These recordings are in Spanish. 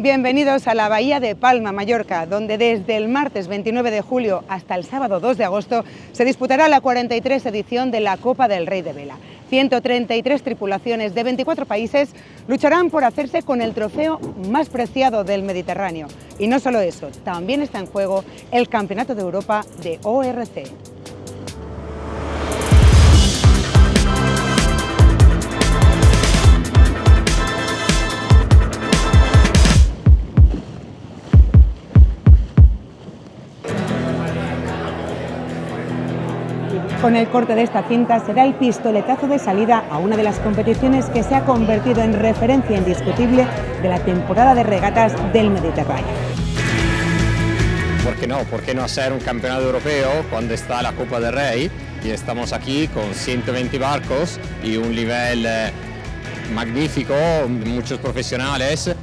Bienvenidos a la Bahía de Palma, Mallorca, donde desde el martes 29 de julio hasta el sábado 2 de agosto se disputará la 43 edición de la Copa del Rey de Vela. 133 tripulaciones de 24 países lucharán por hacerse con el trofeo más preciado del Mediterráneo. Y no solo eso, también está en juego el Campeonato de Europa de ORC. Con el corte de esta cinta se da el pistoletazo de salida a una de las competiciones que se ha convertido en referencia indiscutible de la temporada de regatas del Mediterráneo. ¿Por qué no hacer un campeonato europeo cuando está la Copa del Rey? Y estamos aquí con 120 barcos y un nivel magnífico, muchos profesionales.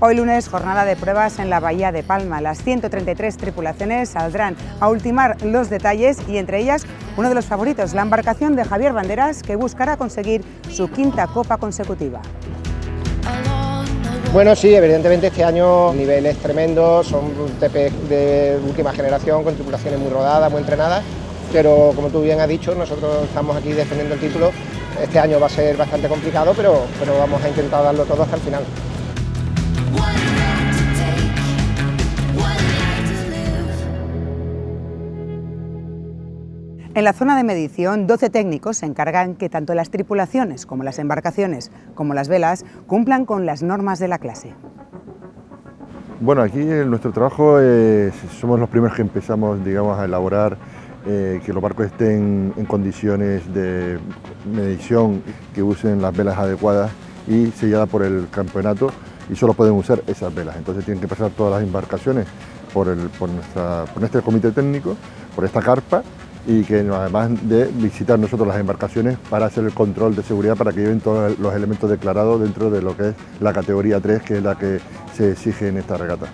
Hoy lunes, jornada de pruebas en la Bahía de Palma. Las 133 tripulaciones saldrán a ultimar los detalles y entre ellas uno de los favoritos, la embarcación de Javier Banderas, que buscará conseguir su quinta copa consecutiva. Bueno, sí, evidentemente este año el nivel es tremendo, son TP de última generación con tripulaciones muy rodadas, muy entrenadas, pero como tú bien has dicho, nosotros estamos aquí defendiendo el título. Este año va a ser bastante complicado, pero vamos a intentar darlo todo hasta el final. En la zona de medición, 12 técnicos se encargan que tanto las tripulaciones como las embarcaciones como las velas cumplan con las normas de la clase. Bueno, aquí en nuestro trabajo somos los primeros que empezamos, digamos, a elaborar que los barcos estén en condiciones de medición, que usen las velas adecuadas y selladas por el campeonato, y solo pueden usar esas velas. Entonces tienen que pasar todas las embarcaciones por nuestro comité técnico, por esta carpa, y que además de visitar nosotros las embarcaciones para hacer el control de seguridad para que lleven todos los elementos declarados dentro de lo que es la categoría 3, que es la que se exige en esta regata.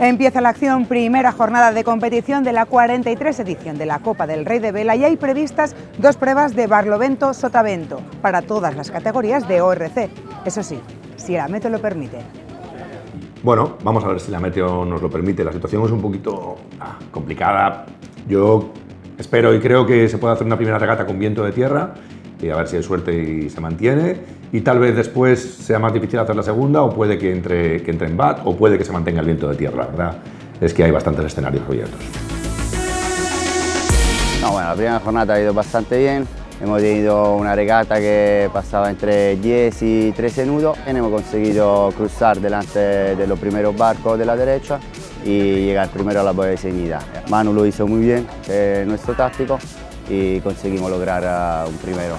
Empieza la acción, primera jornada de competición de la 43 edición de la Copa del Rey de Vela, y hay previstas dos pruebas de barlovento-sotavento para todas las categorías de ORC. Eso sí, si la meteo lo permite. Bueno, vamos a ver si la meteo nos lo permite. La situación es un poquito complicada. Yo espero y creo que se puede hacer una primera regata con viento de tierra y a ver si hay suerte y se mantiene. Y tal vez después sea más difícil hacer la segunda, o puede que entre en bat, o puede que se mantenga el viento de tierra. La verdad es que hay bastantes escenarios abiertos. No, bueno, la primera jornada ha ido bastante bien. Hemos tenido una regata que pasaba entre 10 y 13 nudos y hemos conseguido cruzar delante de los primeros barcos de la derecha y llegar primero a la boya de ceñida. Manu lo hizo muy bien, que es nuestro táctico, y conseguimos lograr un primero.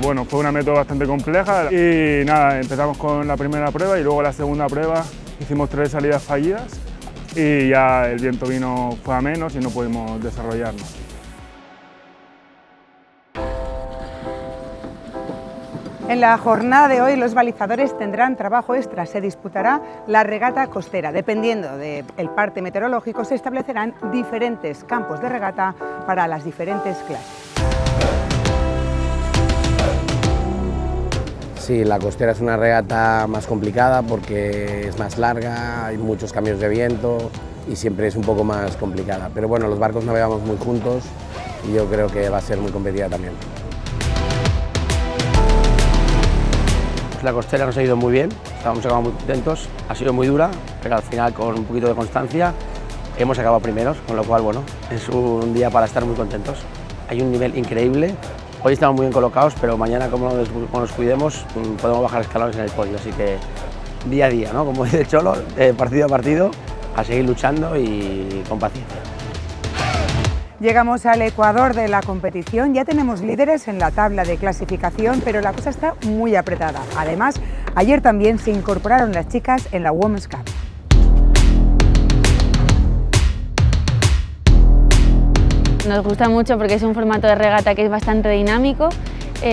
Bueno, fue una meteo bastante compleja y nada, empezamos con la primera prueba y luego la segunda prueba hicimos 3 salidas fallidas y ya el viento fue a menos y no pudimos desarrollarnos. En la jornada de hoy los balizadores tendrán trabajo extra. Se disputará la regata costera. Dependiendo del parte meteorológico se establecerán diferentes campos de regata para las diferentes clases. Sí, la costera es una regata más complicada porque es más larga, hay muchos cambios de viento y siempre es un poco más complicada. Pero bueno, los barcos navegamos muy juntos y yo creo que va a ser muy competitiva también. La costera nos ha ido muy bien, estábamos acabando muy contentos, ha sido muy dura, pero al final con un poquito de constancia hemos acabado primeros, con lo cual bueno, es un día para estar muy contentos. Hay un nivel increíble. Hoy estamos muy bien colocados, pero mañana, como nos cuidemos, podemos bajar escalones en el podio. Así que día a día, ¿no? Como dice el Cholo, partido a partido, a seguir luchando y con paciencia. Llegamos al ecuador de la competición, ya tenemos líderes en la tabla de clasificación, pero la cosa está muy apretada. Además, ayer también se incorporaron las chicas en la Women's Cup. Nos gusta mucho porque es un formato de regata que es bastante dinámico.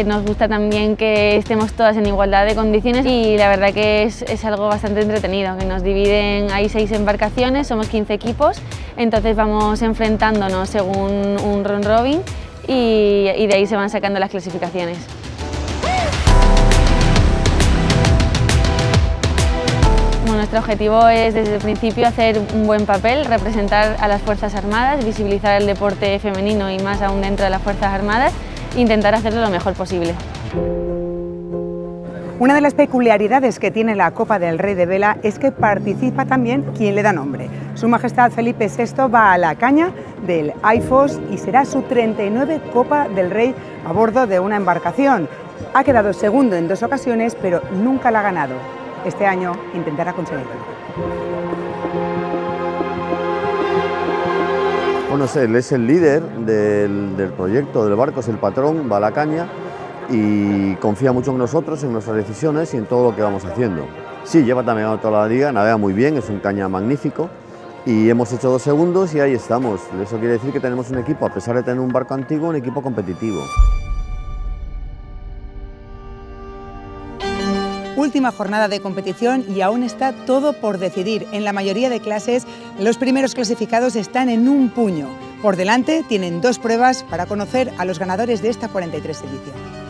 Nos gusta también que estemos todas en igualdad de condiciones y la verdad que es algo bastante entretenido, que nos dividen, hay 6 embarcaciones, somos 15 equipos, entonces vamos enfrentándonos según un round robin y de ahí se van sacando las clasificaciones. Bueno, nuestro objetivo es desde el principio hacer un buen papel, representar a las Fuerzas Armadas, visibilizar el deporte femenino y más aún dentro de las Fuerzas Armadas e intentar hacerlo lo mejor posible. Una de las peculiaridades que tiene la Copa del Rey de Vela es que participa también quien le da nombre. Su Majestad Felipe VI va a la caña del AIFOS y será su 39 Copa del Rey a bordo de una embarcación. Ha quedado segundo en 2 ocasiones, pero nunca la ha ganado. Este año intentará conseguirlo. Bueno, él es el líder del proyecto del barco, es el patrón, va a la caña y confía mucho en nosotros, en nuestras decisiones y en todo lo que vamos haciendo. Sí, lleva también a toda la liga, navega muy bien, es un caña magnífico y hemos hecho 2 segundos y ahí estamos. Eso quiere decir que tenemos un equipo, a pesar de tener un barco antiguo, un equipo competitivo. Última jornada de competición y aún está todo por decidir. En la mayoría de clases, los primeros clasificados están en un puño. Por delante tienen 2 pruebas para conocer a los ganadores de esta 43 edición.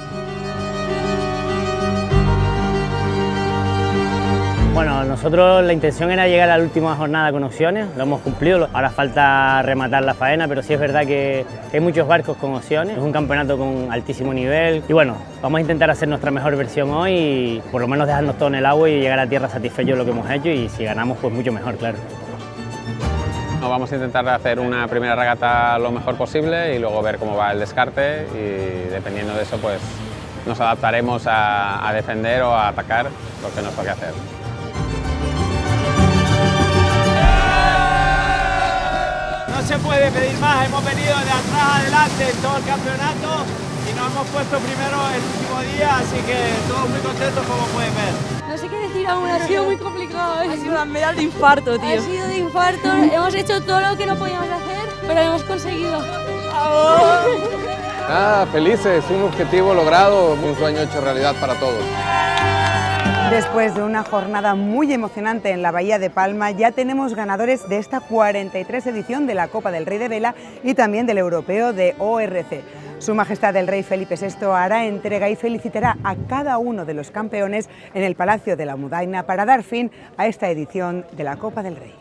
Bueno, nosotros la intención era llegar a la última jornada con opciones, lo hemos cumplido, ahora falta rematar la faena, pero sí es verdad que hay muchos barcos con opciones, es un campeonato con altísimo nivel y bueno, vamos a intentar hacer nuestra mejor versión hoy y por lo menos dejarnos todo en el agua y llegar a tierra satisfechos de lo que hemos hecho y si ganamos pues mucho mejor, claro. Vamos a intentar hacer una primera regata lo mejor posible y luego ver cómo va el descarte y dependiendo de eso pues nos adaptaremos a defender o a atacar lo que nos toque hacer. No se puede pedir más, hemos venido de atrás adelante en todo el campeonato y nos hemos puesto primero el último día, así que todos muy contentos como pueden ver. No sé qué decir aún, ha sido muy complicado. Ha sido una medalla de infarto, tío. Ha sido de infarto, hemos hecho todo lo que no podíamos hacer, pero lo hemos conseguido. Nada, felices, un objetivo logrado, un sueño hecho realidad para todos. Después de una jornada muy emocionante en la Bahía de Palma, ya tenemos ganadores de esta 43 edición de la Copa del Rey de Vela y también del Europeo de ORC. Su Majestad el Rey Felipe VI hará entrega y felicitará a cada uno de los campeones en el Palacio de la Mudaina para dar fin a esta edición de la Copa del Rey.